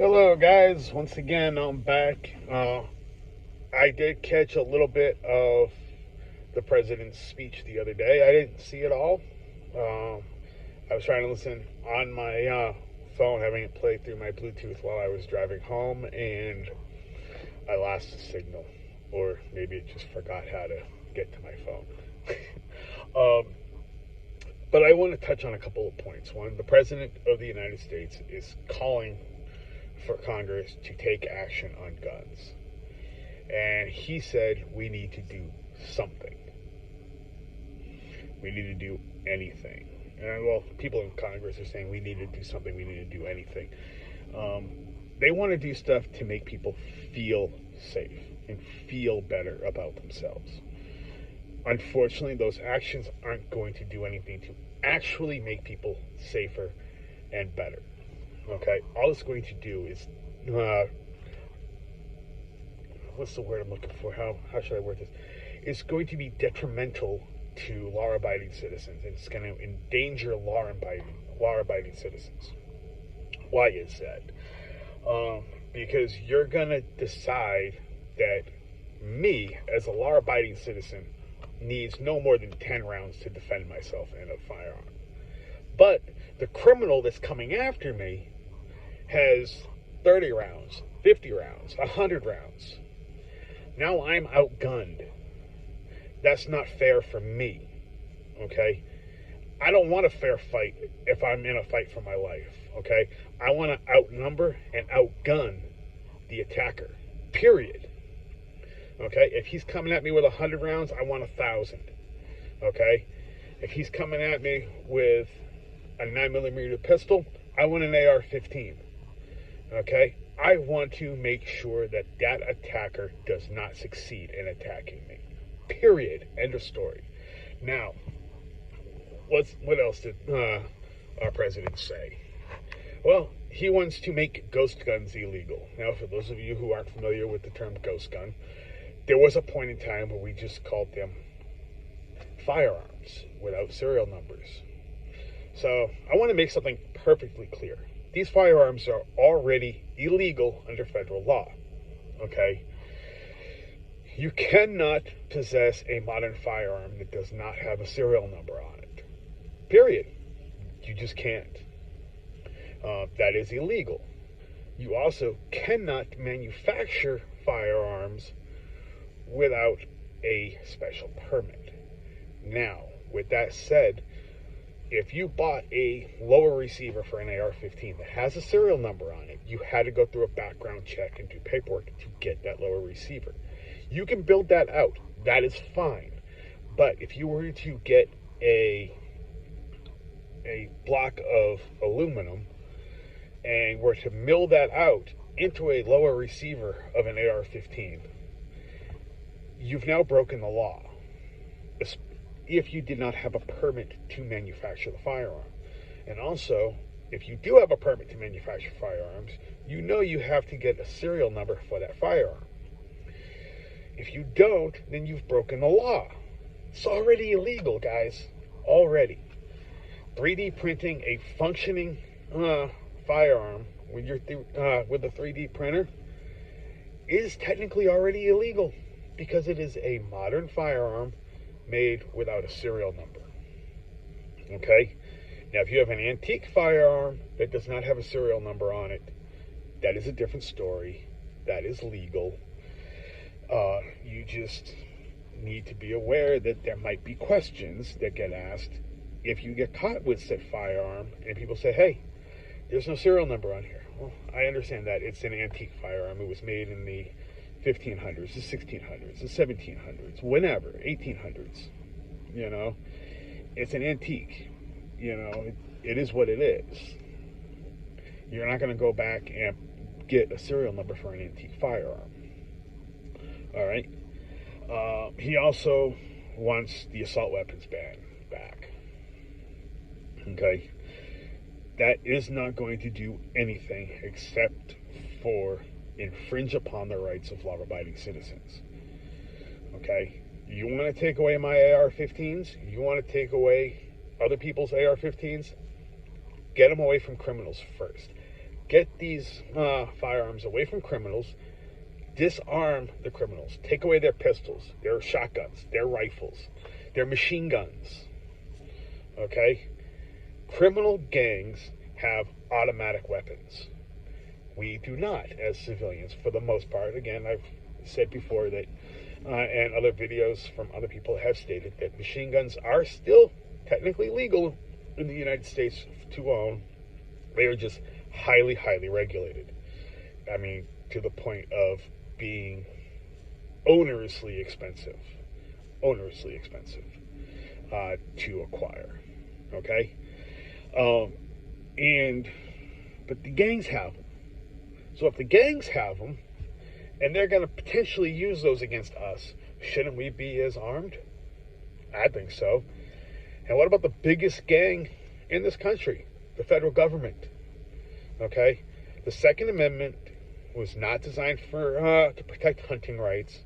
Hello, guys. Once again, I'm back. I did catch a little bit of the president's speech the other day. I didn't see it all. Um, I was trying to listen on my phone, having it play through my Bluetooth while I was driving home, and I lost the signal. Or maybe it just forgot how to get to my phone. um, but I want to touch on a couple of points. One, the president of the United States is calling for Congress to take action on guns. And he said we need to do something. We need to do anything. And well, people in Congress are saying we need to do something, we need to do anything. Um, they want to do stuff to make people feel safe and feel better about themselves. Unfortunately, those actions aren't going to do anything to actually make people safer and better. Okay, all it's going to do is what's the word I'm looking for? How should I word this? It's going to be detrimental to law-abiding citizens. It's going to endanger law-abiding citizens. Why is that? Because you're going to decide that me, as a law-abiding citizen, needs no more than 10 rounds to defend myself in a firearm. But the criminal that's coming after me has 30 rounds, 50 rounds, 100 rounds. Now I'm outgunned. That's not fair for me. Okay? I don't want a fair fight if I'm in a fight for my life. Okay? I want to outnumber and outgun the attacker. Period. Okay? If he's coming at me with 100 rounds, I want 1,000. Okay? If he's coming at me with a 9mm pistol, I want an AR-15. Okay? I want to make sure that that attacker does not succeed in attacking me. Period. End of story. Now, what else did our president say? Well, he wants to make ghost guns illegal. Now, for those of you who aren't familiar with the term ghost gun, there was a point in time where we just called them firearms without serial numbers. So I want to make something perfectly clear. These firearms are already illegal under federal law. Okay? You cannot possess a modern firearm that does not have a serial number on it. Period. You just can't. That is illegal. You also cannot manufacture firearms without a special permit. Now, with that said, if you bought a lower receiver for an AR-15 that has a serial number on it, you had to go through a background check and do paperwork to get that lower receiver. You can build that out. That is fine. But if you were to get a block of aluminum and were to mill that out into a lower receiver of an AR-15, you've now broken the law. If you did not have a permit to manufacture the firearm. And also, if you do have a permit to manufacture firearms, you know you have to get a serial number for that firearm. If you don't, then you've broken the law. It's already illegal, guys. Already. 3D printing a functioning firearm with with a 3D printer is technically already illegal because it is a modern firearm made without a serial number. Okay? Now, if you have an antique firearm that does not have a serial number on it, that is a different story. That is legal. You just need to be aware that there might be questions that get asked if you get caught with said firearm and people say, hey, there's no serial number on here. Well, I understand that. It's an antique firearm. It was made in the 1500s, the 1600s, the 1700s, whenever, 1800s. You know, it's an antique. You know, it is what it is. You're not going to go back and get a serial number for an antique firearm. All right. He also wants the assault weapons ban back. Okay. That is not going to do anything except for infringe upon the rights of law-abiding citizens. Okay? You want to take away my AR-15s? You want to take away other people's AR-15s? Get them away from criminals first. get these firearms away from criminals, disarm the criminals, take away their pistols, their shotguns, their rifles, their machine guns. Okay? Criminal gangs have automatic weapons. We do not, as civilians, for the most part. Again, I've said before that, and other videos from other people have stated that machine guns are still technically legal in the United States to own. They are just highly, highly regulated. I mean, to the point of being onerously expensive to acquire. Okay? But the gangs have them. So if the gangs have them, and they're going to potentially use those against us, shouldn't we be as armed? I think so. And what about the biggest gang in this country? The federal government. Okay? The Second Amendment was not designed to protect hunting rights,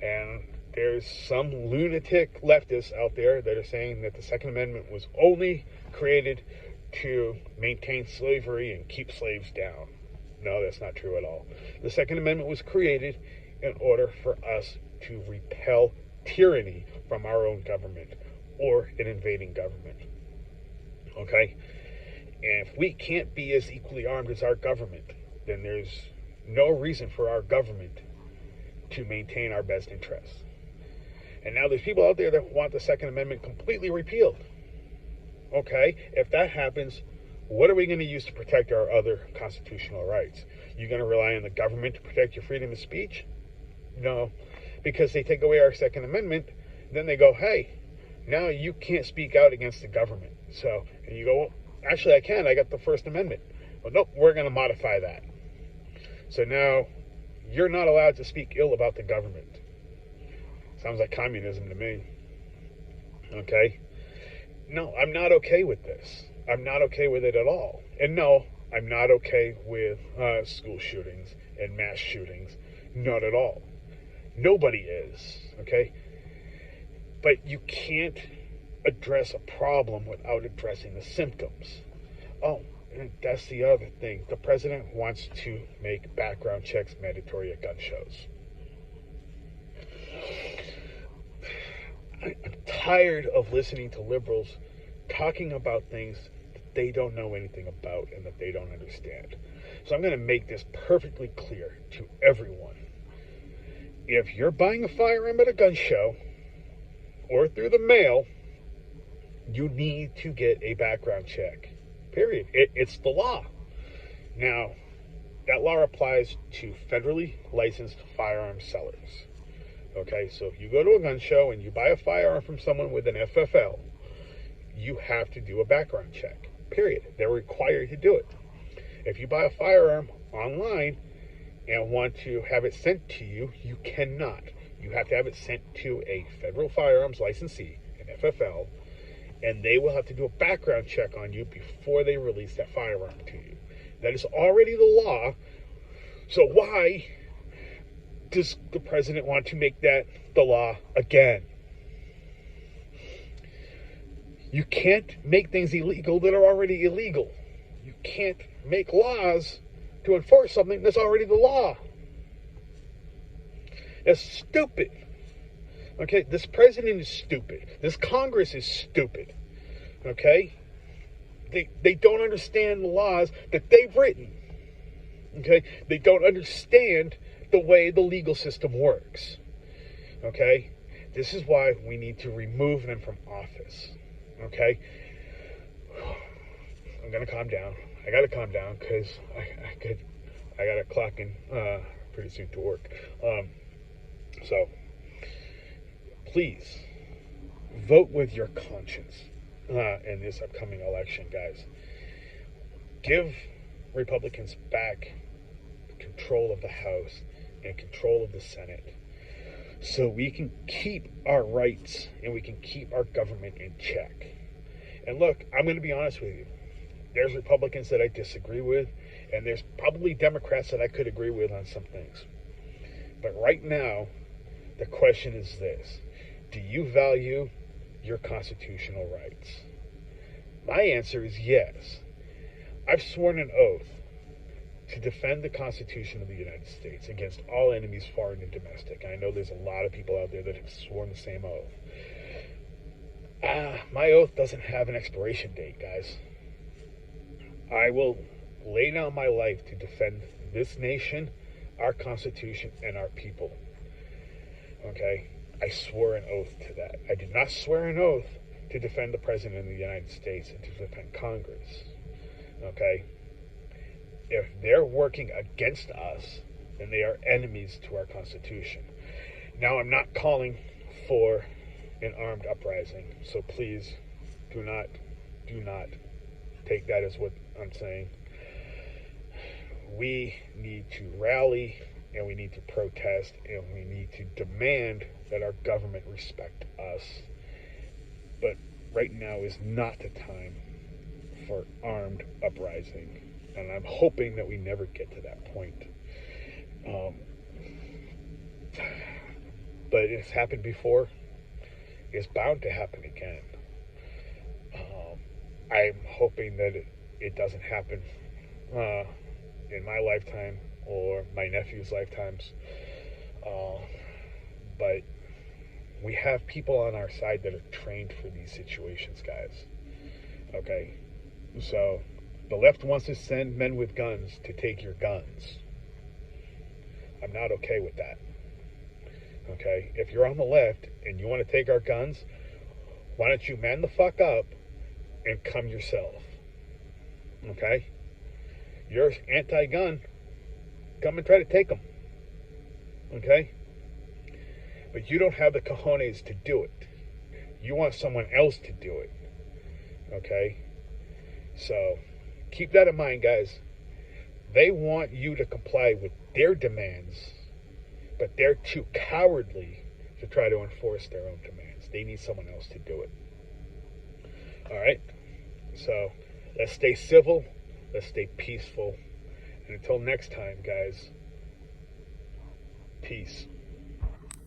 and there's some lunatic leftists out there that are saying that the Second Amendment was only created to maintain slavery and keep slaves down. No, that's not true at all. The Second Amendment was created in order for us to repel tyranny from our own government or an invading government. Okay? And if we can't be as equally armed as our government, then there's no reason for our government to maintain our best interests. And now there's people out there that want the Second Amendment completely repealed. Okay, if that happens, what are we going to use to protect our other constitutional rights? You going to rely on the government to protect your freedom of speech? No, because they take away our Second Amendment, then they go, hey, now you can't speak out against the government. So, and you go, well, actually I can, I got the First Amendment. Well, nope, we're going to modify that. So now you're not allowed to speak ill about the government. Sounds like communism to me. Okay? No, I'm not okay with this. I'm not okay with it at all. And no, I'm not okay with school shootings and mass shootings. Not at all. Nobody is. Okay? But you can't address a problem without addressing the symptoms. Oh, and that's the other thing. The president wants to make background checks mandatory at gun shows. I'm tired of listening to liberals talking about things that they don't know anything about and that they don't understand. So I'm going to make this perfectly clear to everyone. If you're buying a firearm at a gun show or through the mail, you need to get a background check. Period. It's the law. Now, that law applies to federally licensed firearm sellers. Okay, so if you go to a gun show and you buy a firearm from someone with an FFL, you have to do a background check. Period. They're required to do it. If you buy a firearm online and want to have it sent to you, you cannot. You have to have it sent to a federal firearms licensee, an FFL, and they will have to do a background check on you before they release that firearm to you. That is already the law. So why does the president want to make that the law again? You can't make things illegal that are already illegal. You can't make laws to enforce something that's already the law. That's stupid. Okay, this president is stupid. This Congress is stupid. Okay? They don't understand the laws that they've written. Okay? They don't understand the way the legal system works. Okay? This is why we need to remove them from office. Okay? I'm gonna calm down. I gotta calm down because I gotta clock in pretty soon to work. So please vote with your conscience in this upcoming election, guys. Give Republicans back control of the House and control of the Senate so we can keep our rights and we can keep our government in check. And look, I'm going to be honest with you. There's Republicans that I disagree with, and there's probably Democrats that I could agree with on some things. But right now, the question is this: do you value your constitutional rights? My answer is yes. I've sworn an oath to defend the Constitution of the United States against all enemies, foreign and domestic. I know there's a lot of people out there that have sworn the same oath. My oath doesn't have an expiration date, guys. I will lay down my life to defend this nation, our Constitution, and our people. Okay? I swore an oath to that. I did not swear an oath to defend the President of the United States and to defend Congress. Okay? If they're working against us, then they are enemies to our Constitution. Now, I'm not calling for an armed uprising, so please do not take that as what I'm saying. We need to rally, and we need to protest, and we need to demand that our government respect us. But right now is not the time for armed uprising, and I'm hoping that we never get to that point. But it's happened before. It's bound to happen again. I'm hoping that it doesn't happen in my lifetime or my nephew's lifetimes. But we have people on our side that are trained for these situations, guys. Okay? So, the left wants to send men with guns to take your guns. I'm not okay with that. Okay? If you're on the left and you want to take our guns, why don't you man the fuck up and come yourself? Okay? You're anti-gun. Come and try to take them. Okay? But you don't have the cojones to do it. You want someone else to do it. Okay? So, keep that in mind, guys. They want you to comply with their demands, but they're too cowardly to try to enforce their own demands. They need someone else to do it. Alright? So, let's stay civil. Let's stay peaceful. And until next time, guys, peace.